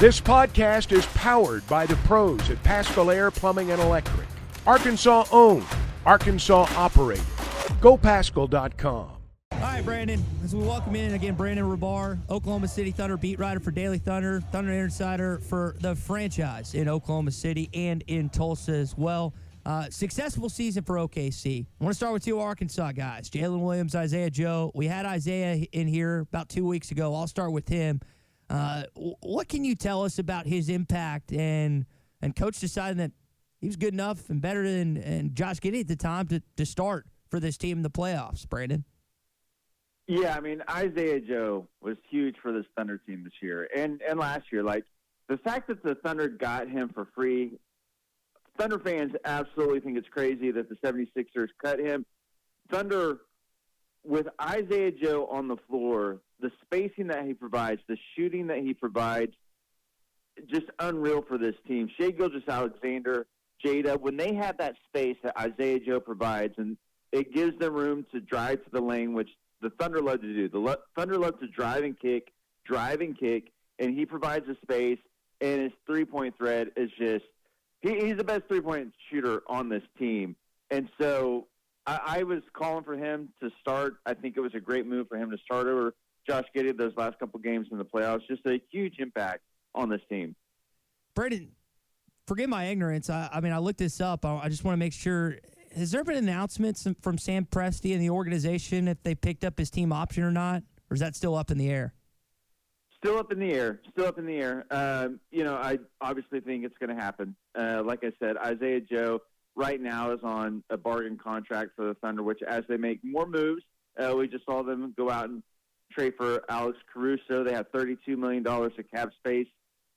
This podcast is powered by the pros at Paschal Air Plumbing and Electric. Arkansas owned, Arkansas operated. GoPaschal.com. All right, Brandon, as we welcome in again, Brandon Rabar, Oklahoma City Thunder beat writer for Daily Thunder, Thunder Insider for the franchise in Oklahoma City and in Tulsa as well. Successful season for OKC. I want to start with two Arkansas guys, Jaylin Williams, Isaiah Joe. We had Isaiah in here about 2 weeks ago. I'll start with him. What can you tell us about his impact and coach deciding that he was good enough and better than Josh Giddey at the time to start for this team in the playoffs, Brandon? Yeah, I mean, Isaiah Joe was huge for this Thunder team this year and last year. Like, the fact that the Thunder got him for free, Thunder fans absolutely think it's crazy that the 76ers cut him. Thunder, with Isaiah Joe on the floor, the spacing that he provides, the shooting that he provides, just unreal for this team. Shai Gilgeous-Alexander, Jada, when they have that space that Isaiah Joe provides, and it gives them room to drive to the lane, which the Thunder love to do. The Thunder love to drive and kick, and he provides a space, and his three-point threat is just he's the best three-point shooter on this team. And so I was calling for him to start. I think it was a great move for him to start over Josh Giddey those last couple games in the playoffs. Just a huge impact on this team. Brandon, forgive my ignorance. I mean, I looked this up. I just want to make sure. Has there been announcements from Sam Presti and the organization if they picked up his team option or not? Or is that still up in the air? Still up in the air. I obviously think it's going to happen. Like I said, Isaiah Joe right now is on a bargain contract for the Thunder, which as they make more moves, we just saw them go out and trade for Alex Caruso. They have $32 million of cap space,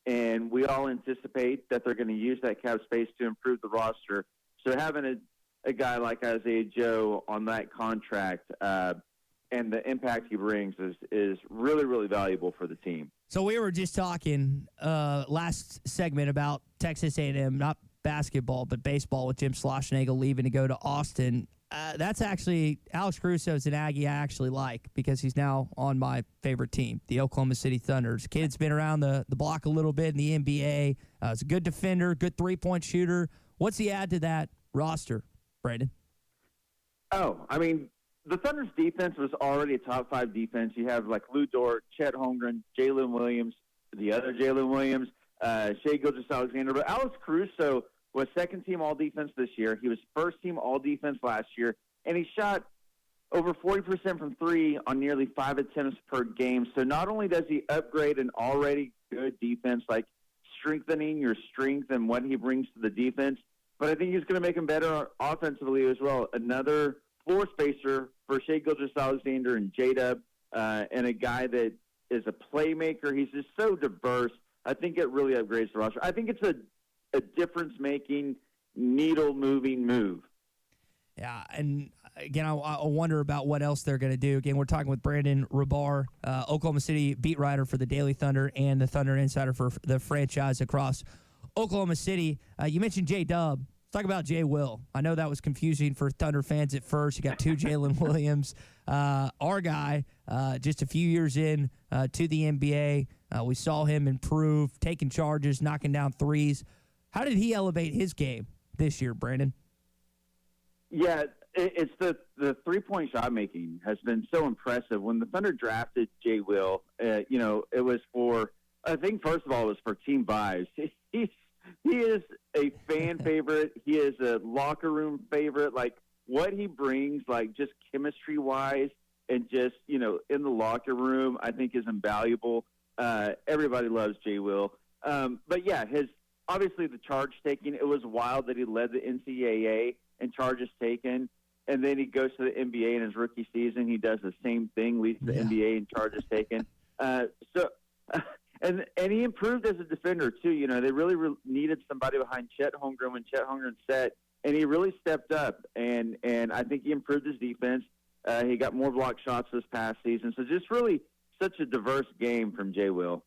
and we all anticipate that they're going to use that cap space to improve the roster. So having a guy like Isaiah Joe on that contract and the impact he brings is really, really valuable for the team. So we were just talking last segment about Texas A&M, not basketball, but baseball with Jim Schlossnagle leaving to go to Austin. That's actually Alex Caruso is an Aggie I actually like because he's now on my favorite team, the Oklahoma City Thunders. Kid's been around the block a little bit in the NBA. He's a good defender, good three-point shooter. What's he add to that roster, Brandon? Oh, I mean, the Thunder's defense was already a top-5 defense. You have, like, Lou Dort, Chet Holmgren, Jaylin Williams, the other Jaylin Williams, Shai Gilgeous-Alexander. But Alex Caruso was second-team all-defense this year. He was first-team all-defense last year. And he shot over 40% from three on nearly 5 attempts per game. So not only does he upgrade an already good defense, like strengthening your strength and what he brings to the defense, but I think he's going to make him better offensively as well. Another floor spacer for Shai Gilgeous-Alexander and J-Dub, and a guy that is a playmaker. He's just so diverse. I think it really upgrades the roster. I think it's a difference-making, needle-moving move. Yeah, and again, I wonder about what else they're going to do. Again, we're talking with Brandon Rabar, Oklahoma City beat writer for the Daily Thunder and the Thunder Insider for the franchise across Oklahoma City. You mentioned J-Dub. Let's talk about Jay Will. I know that was confusing for Thunder fans at first. You got two Jaylin Williams. Our guy, just a few years in to the NBA, we saw him improve, taking charges, knocking down threes. How did he elevate his game this year, Brandon? Yeah, it's the three-point shot making has been so impressive. When the Thunder drafted Jay Will, it was for, I think first of all, it was for team vibes. He is a fan favorite. He is a locker room favorite. Like, what he brings, like, just chemistry-wise and just, in the locker room, I think is invaluable. Everybody loves Jay Will. But, yeah, obviously the charge taking, it was wild that he led the NCAA in charges taken, and then he goes to the NBA in his rookie season. He does the same thing, leads the NBA in charges taken. And he improved as a defender, too. They really needed somebody behind Chet Holmgren when Chet Holmgren set, and he really stepped up. And I think he improved his defense. He got more block shots this past season. So just really such a diverse game from Jay Will.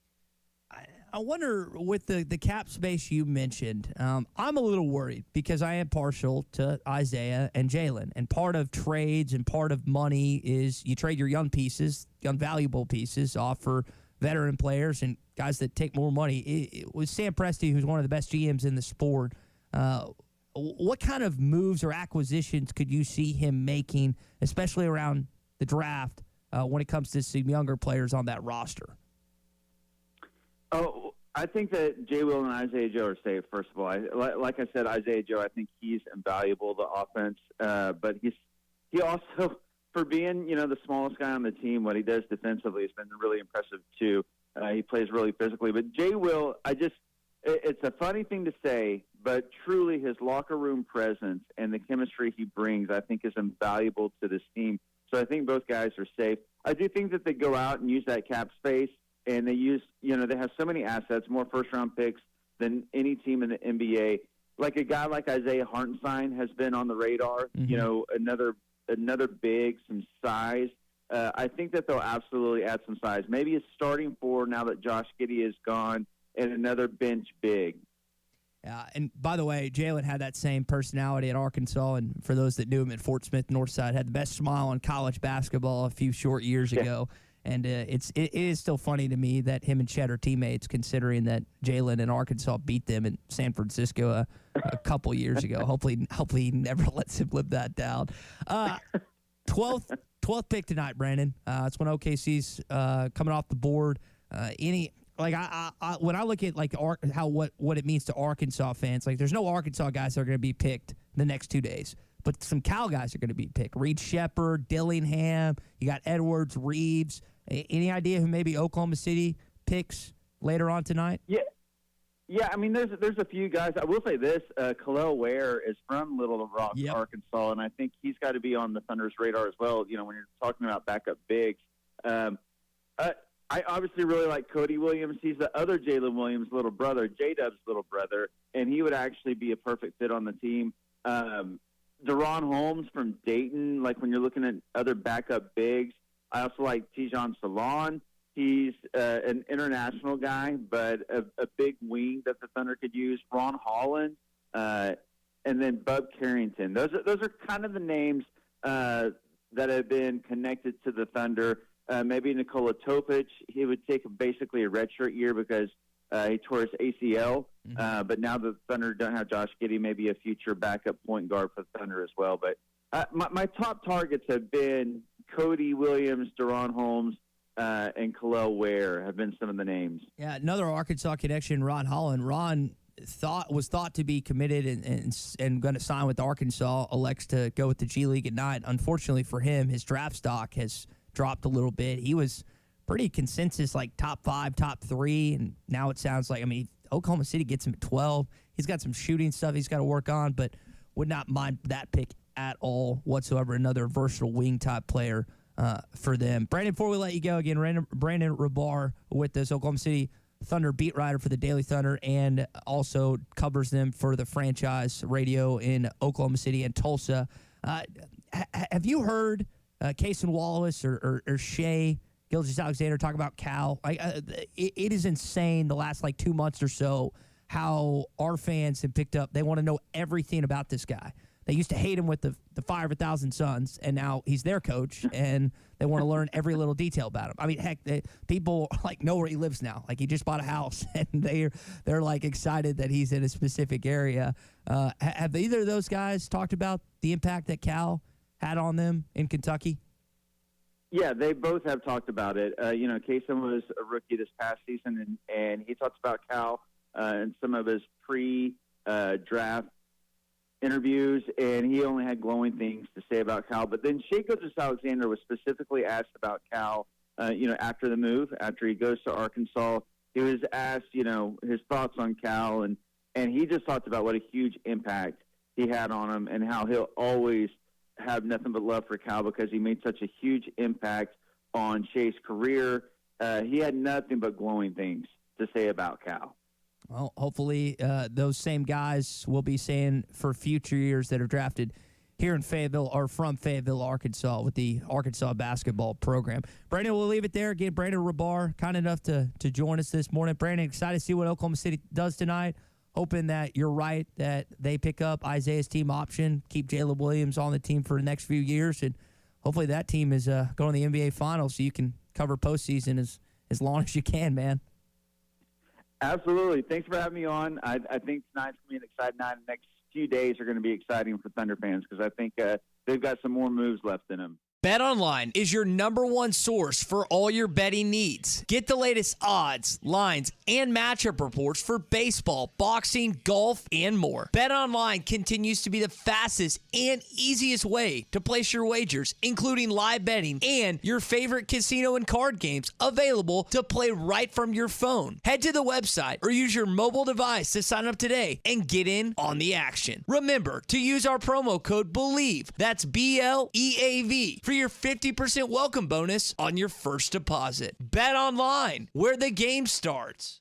I wonder, with the cap space you mentioned, I'm a little worried because I am partial to Isaiah and Jaylin. And part of trades and part of money is you trade your young valuable pieces off for veteran players and guys that take more money. It was Sam Presti, who's one of the best GMs in the sport. What kind of moves or acquisitions could you see him making, especially around the draft, when it comes to some younger players on that roster? Oh, I think that Jay Will and Isaiah Joe are safe, first of all. Like I said, Isaiah Joe, I think he's invaluable to offense. But he also, for being, the smallest guy on the team, what he does defensively has been really impressive, too. He plays really physically. But Jay Will, it's a funny thing to say, but truly his locker room presence and the chemistry he brings, I think, is invaluable to this team. So I think both guys are safe. I do think that they go out and use that cap space, and they use, they have so many assets, more first-round picks than any team in the NBA. Like a guy like Isaiah Hartenstein has been on the radar, another big, some size. I think that they'll absolutely add some size. Maybe a starting four now that Josh Giddey is gone, and another bench big. And by the way, Jaylin had that same personality at Arkansas, and for those that knew him at Fort Smith Northside, had the best smile in college basketball a few short years ago. And it is still funny to me that him and Chet are teammates, considering that Jaylin in Arkansas beat them in San Francisco a couple years ago. Hopefully he never lets him live that down. 12th pick tonight, Brandon. It's when OKC's coming off the board. When I look at what it means to Arkansas fans, there's no Arkansas guys that are going to be picked the next 2 days, but some Cal guys are going to be picked. Reed Sheppard, Dillingham, you got Edwards, Reeves. Any idea who maybe Oklahoma City picks later on tonight? Yeah. I mean, there's a few guys. I will say this: Khalil Ware is from Little Rock, Arkansas, and I think he's got to be on the Thunder's radar as well. When you're talking about backup bigs. I obviously really like Cody Williams. He's the other Jaylin Williams' little brother, J-Dub's little brother, and he would actually be a perfect fit on the team. Deron Holmes from Dayton, when you're looking at other backup bigs. I also like Tijon Salon. He's an international guy, but a big wing that the Thunder could use. Ron Holland, and then Bub Carrington. Those are kind of the names that have been connected to the Thunder. Maybe Nikola Topic. He would take basically a redshirt year because he tore his ACL. But now the Thunder don't have Josh Giddey, maybe a future backup point guard for the Thunder as well. But my top targets have been Cody Williams, Deron Holmes, and Khalil Ware have been some of the names. Yeah, another Arkansas connection, Ron Holland. Ron was thought to be committed and going to sign with Arkansas, elects to go with the G League at night. Unfortunately for him, his draft stock has dropped a little bit. He was pretty consensus, top 5, top 3, and now it sounds like, Oklahoma City gets him at 12. He's got some shooting stuff he's got to work on, but would not mind that pick at all whatsoever. Another versatile wing-type player for them. Brandon, before we let you go again, Brandon Rabar with this Oklahoma City Thunder beat writer for the Daily Thunder and also covers them for the franchise radio in Oklahoma City and Tulsa. Have you heard Cason Wallace or Shea Gilgeous-Alexander talk about Cal? It is insane the last 2 months or so how our fans have picked up. They want to know everything about this guy. They used to hate him with the Fire of 1,000 Suns, and now he's their coach, and they want to learn every little detail about him. Heck, people know where he lives now. He just bought a house, and they're excited that he's in a specific area. Have either of those guys talked about the impact that Cal had on them in Kentucky? Yeah, they both have talked about it. Cason was a rookie this past season, and he talks about Cal in some of his pre-draft interviews, and he only had glowing things to say about Cal. But then Shea Gilgeous-Alexander was specifically asked about Cal, after the move, after he goes to Arkansas. He was asked, his thoughts on Cal, and he just talked about what a huge impact he had on him and how he'll always have nothing but love for Cal because he made such a huge impact on Shea's career. He had nothing but glowing things to say about Cal. Well, hopefully those same guys will be saying for future years that are drafted here in Fayetteville or from Fayetteville, Arkansas with the Arkansas basketball program. Brandon, we'll leave it there. Again, Brandon Rabar, kind enough to join us this morning. Brandon, excited to see what Oklahoma City does tonight. Hoping that you're right, that they pick up Isaiah's team option, keep Jaylin Williams on the team for the next few years, and hopefully that team is going to the NBA Finals so you can cover postseason as long as you can, man. Absolutely. Thanks for having me on. I think tonight's going to be an exciting night. The next few days are going to be exciting for Thunder fans because I think they've got some more moves left in them. BetOnline is your #1 source for all your betting needs. Get the latest odds, lines, and matchup reports for baseball, boxing, golf, and more. BetOnline continues to be the fastest and easiest way to place your wagers, including live betting and your favorite casino and card games available to play right from your phone. Head to the website or use your mobile device to sign up today and get in on the action. Remember to use our promo code BELIEVE, that's BLEAV, for your 50% welcome bonus on your first deposit. Bet online, where the game starts.